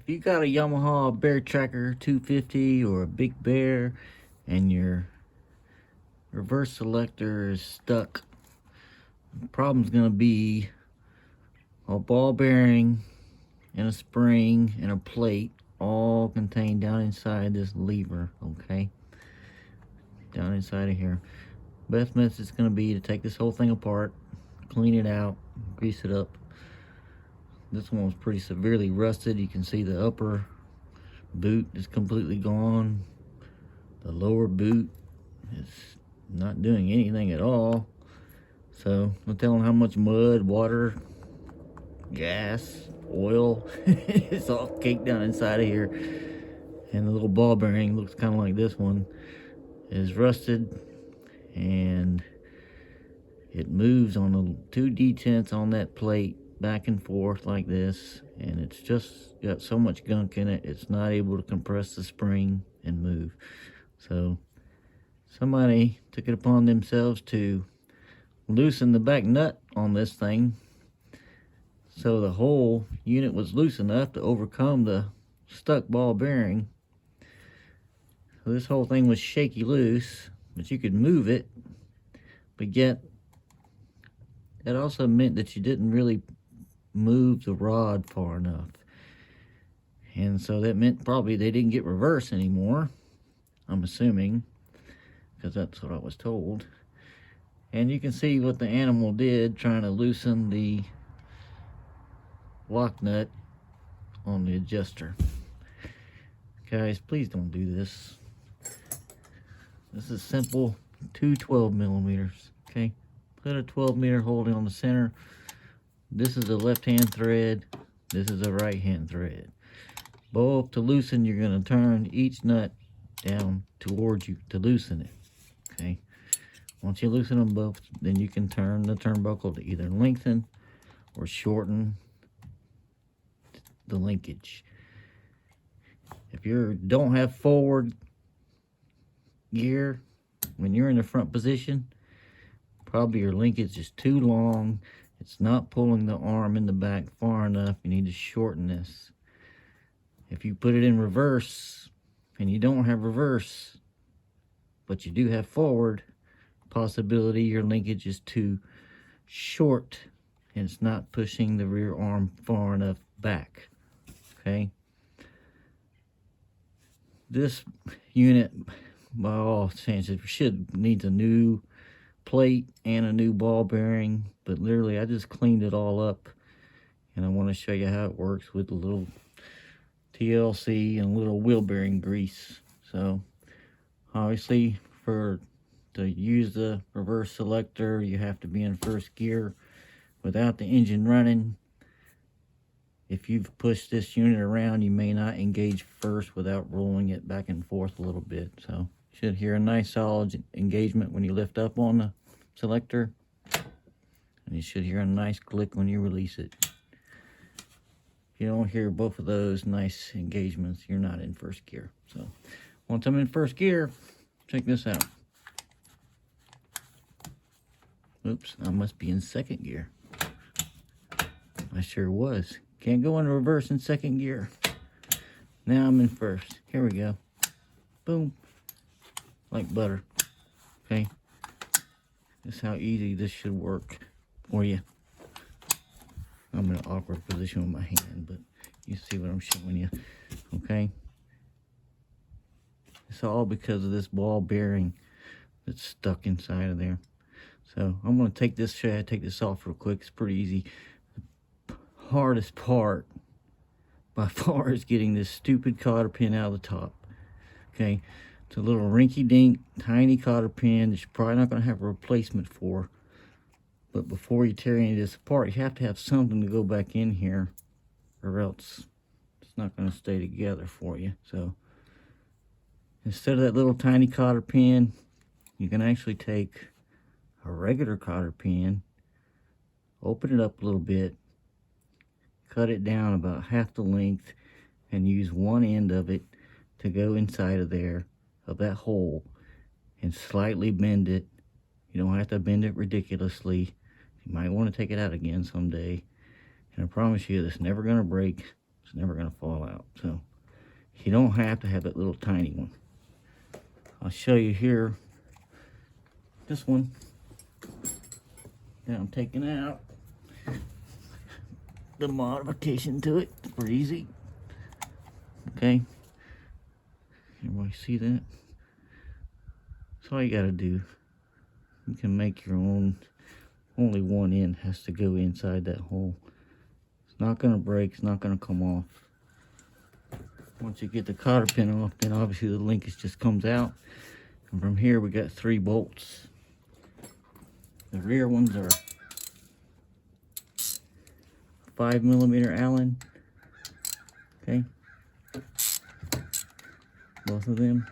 If you got a Yamaha Bear Tracker 250 or a Big Bear and your reverse selector is stuck, the problem's gonna be a ball bearing and a spring and a plate all contained down inside this lever, okay? Down inside of here. Best method is gonna be to take this whole thing apart, clean it out, grease it up. This one was pretty severely rusted. You can see the upper boot is completely gone. The lower boot is not doing anything at all. So I'm telling how much mud, water, gas, oil it's all caked down inside of here. And the little ball bearing looks kind of like this one is rusted, and it moves on the two detents on that plate back and forth like this, and it's just got so much gunk in it, it's not able to compress the spring and move. So somebody took it upon themselves to loosen the back nut on this thing, so the whole unit was loose enough to overcome the stuck ball bearing. So this whole thing was shaky loose, but you could move it, but yet that also meant that you didn't really move the rod far enough. And so that meant probably they didn't get reverse anymore, I'm assuming, because that's what I was told. And you can see what the animal did trying to loosen the lock nut on the adjuster. Guys, please don't do this. This is simple. 12 millimeters, okay? Put a 12-meter holding on the center. This is a left-hand thread. This is a right-hand thread. Both to loosen, you're going to turn each nut down towards you to loosen it, okay? Once you loosen them both, then you can turn the turnbuckle to either lengthen or shorten the linkage. If you don't have forward gear when you're in the front position, probably your linkage is too long. It's not pulling the arm in the back far enough. You need to shorten this. If you put it in reverse and you don't have reverse, but you do have forward, possibility your linkage is too short and it's not pushing the rear arm far enough back, okay? This unit, by all chances, needs a new plate and a new ball bearing, but literally I just cleaned it all up, and I want to show you how it works with a little TLC and a little wheel bearing grease. So obviously to use the reverse selector, you have to be in first gear without the engine running. If you've pushed this unit around, you may not engage first without rolling it back and forth a little bit. So you should hear a nice solid engagement when you lift up on the selector, and you should hear a nice click when you release it. If you don't hear both of those nice engagements, you're not in first gear. So once I'm in first gear, check this out. Oops, I must be in second gear. I sure was. Can't go in reverse in second gear. Now I'm in first. Here we go. Boom. Like butter. Okay. That's how easy this should work for you. I'm in an awkward position with my hand, but you see what I'm showing you. Okay. It's all because of this ball bearing that's stuck inside of there. So I'm going to show you how to take this off real quick. It's pretty easy. The hardest part by far is getting this stupid cotter pin out of the top. Okay, it's a little rinky-dink tiny cotter pin that you're probably not going to have a replacement for. But before you tear any of this apart, you have to have something to go back in here, or else it's not going to stay together for you. So instead of that little tiny cotter pin, you can actually take a regular cotter pin, open it up a little bit, cut it down about half the length, and use one end of it to go inside of there, of that hole, and slightly bend it. You don't have to bend it ridiculously. You might want to take it out again someday. And I promise you, it's never going to break. It's never going to fall out. So you don't have to have that little tiny one. I'll show you here this one that I'm taking out. The modification to it, super easy. Okay, everybody see that? That's all you gotta do. You can make your own. Only one end has to go inside that hole. It's not gonna break, it's not gonna come off. Once you get the cotter pin off, then obviously the linkage just comes out. And from here we got 3 bolts. The rear ones are 5mm Allen. Okay. Both of them.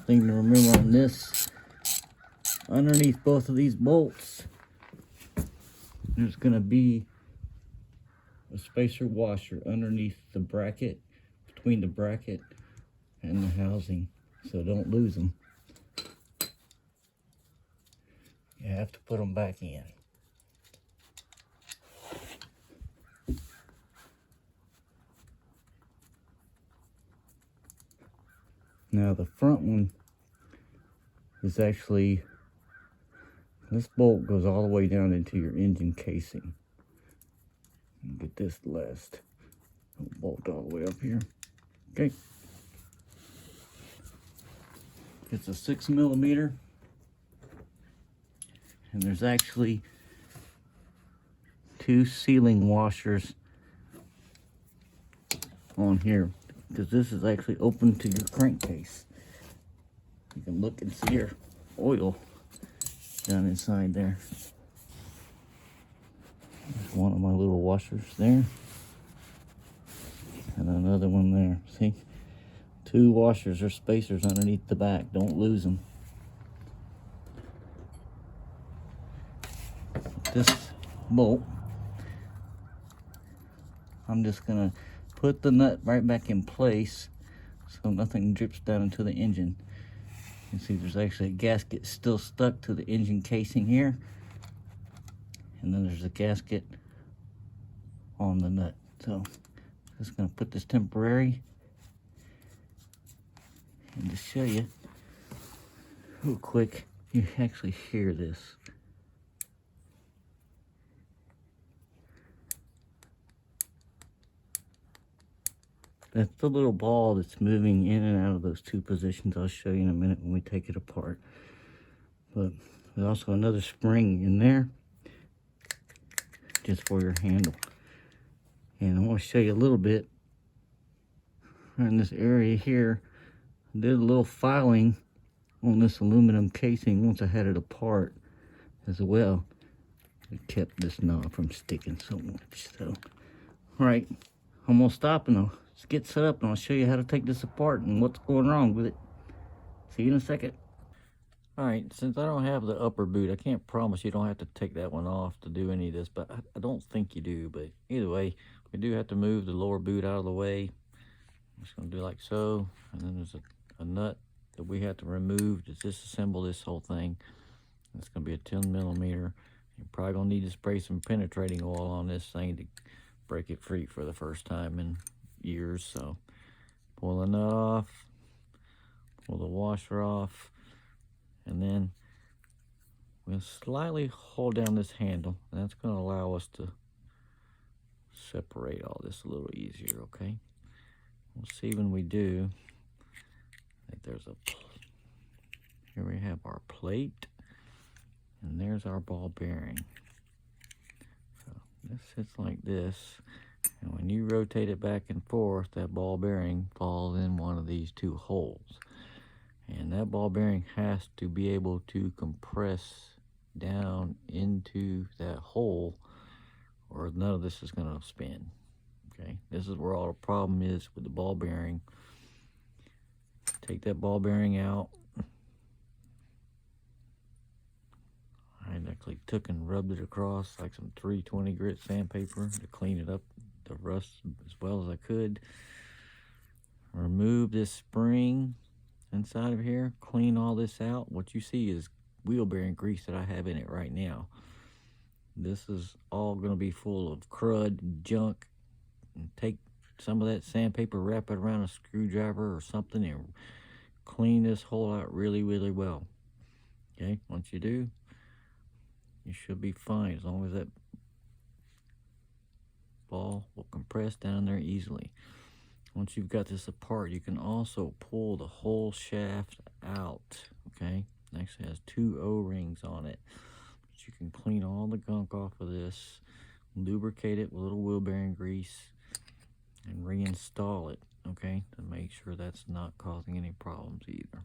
Thing to remember on this, underneath both of these bolts, there's gonna be a spacer washer underneath the bracket, between the bracket and the housing, so don't lose them. You have to put them back in. Now the front one is actually, this bolt goes all the way down into your engine casing. Get this last bolt all the way up here. Okay. It's a 6mm, and there's actually 2 sealing washers on here, because this is actually open to your crankcase. You can look and see your oil down inside there. There's one of my little washers there, and another one there. See, 2 washers or spacers underneath the back. Don't lose them. This bolt, I'm just gonna put the nut right back in place so nothing drips down into the engine. You can see there's actually a gasket still stuck to the engine casing here, and then there's a gasket on the nut. So just gonna put this temporary, and to show you real quick, you actually hear this. That's the little ball that's moving in and out of those 2 positions. I'll show you in a minute when we take it apart. But there's also another spring in there, just for your handle. And I want to show you a little bit in this area here. I did a little filing on this aluminum casing once I had it apart as well. It kept this knob from sticking so much. So, all right, I'm gonna stop and I'll get set up and I'll show you how to take this apart and what's going wrong with it. See you in a second. All right, since I don't have the upper boot, I can't promise you don't have to take that one off to do any of this, but I don't think you do. But either way, we do have to move the lower boot out of the way. I'm just gonna do like so, and then there's a nut that we have to remove to disassemble this whole thing. It's gonna be a 10mm. You're probably gonna need to spray some penetrating oil on this thing to break it free for the first time in years. So pull the nut off, pull the washer off, and then we'll slightly hold down this handle, and that's going to allow us to separate all this a little easier. Okay, we'll see when we do. I think there's here we have our plate, and there's our ball bearing. So this sits like this, and when you rotate it back and forth, that ball bearing falls in one of these 2 holes. And that ball bearing has to be able to compress down into that hole, or none of this is going to spin. Okay, this is where all the problem is with the ball bearing. Take that ball bearing out. I actually took and rubbed it across like some 320 grit sandpaper to clean it up, the rust, as well as I could. Remove this spring inside of here, clean all this out. What you see is wheel bearing grease that I have in it right now. This is all going to be full of crud, junk, and take some of that sandpaper, wrap it around a screwdriver or something, and clean this hole out really, really well. Okay, once you do, you should be fine as long as that ball will compress down there easily. Once you've got this apart, you can also pull the whole shaft out. Okay, it actually has 2 O-rings on it. But you can clean all the gunk off of this, lubricate it with a little wheel bearing grease, and reinstall it, okay, to make sure that's not causing any problems either.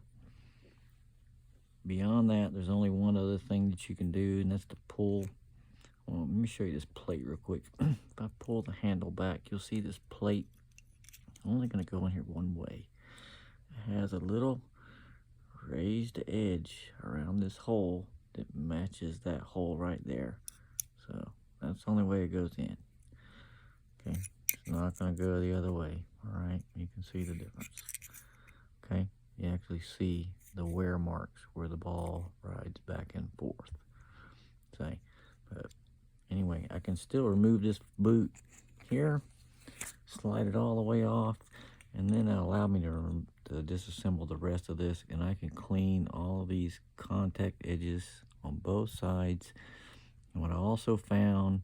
Beyond that, there's only one other thing that you can do, and that's to pull. Well, let me show you this plate real quick. If I pull the handle back, you'll see this plate. I'm only going to go in here one way. It has a little raised edge around this hole that matches that hole right there. So that's the only way it goes in. Okay, it's not going to go the other way. All right, you can see the difference. Okay, you actually see the wear marks where the ball rides back and forth. Say, but anyway, I can still remove this boot here, slide it all the way off, and then it'll allow me to disassemble the rest of this, and I can clean all of these contact edges on both sides. And what I also found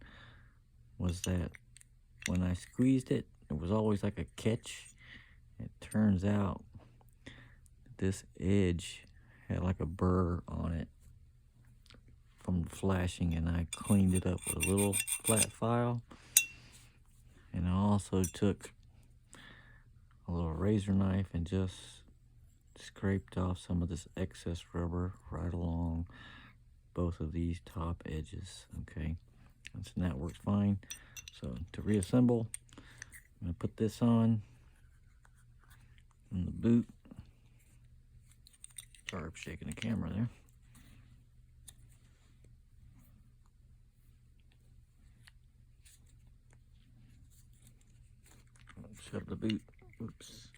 was that when I squeezed it, it was always like a catch. It turns out this edge had like a burr on it from the flashing, and I cleaned it up with a little flat file. And I also took a little razor knife and just scraped off some of this excess rubber right along both of these top edges. Okay, and that works fine. So to reassemble, I'm going to put this on the boot. Sorry for shaking the camera there. Shove the boot. Oops.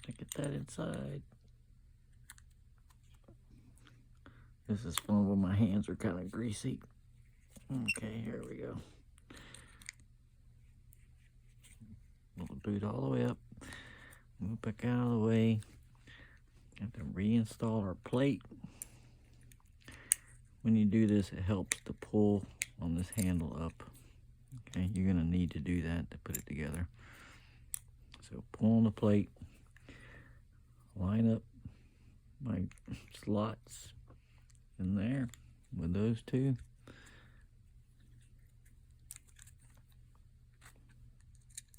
I get that inside. This is fun when my hands are kind of greasy. Okay, here we go. Pull the boot all the way up. Move back out of the way. Have to reinstall our plate. When you do this, it helps to pull on this handle up. Okay, you're going to need to do that to put it together. So pull on the plate, line up my slots in there with those two.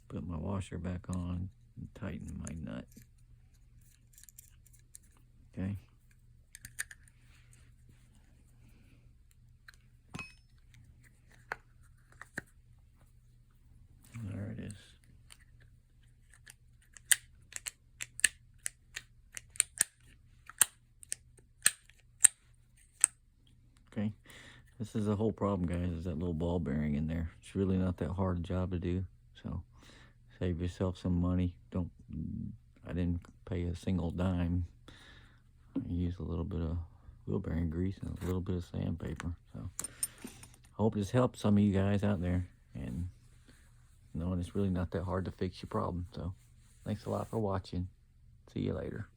Put my washer back on and tighten my nut. Okay. There it is. Okay, this is the whole problem, guys, is that little ball bearing in there. It's really not that hard a job to do, so save yourself some money. I didn't pay a single dime. I used a little bit of wheel bearing grease and a little bit of sandpaper. So hope this helps some of you guys out there, and knowing it's really not that hard to fix your problem. So thanks a lot for watching. See you later.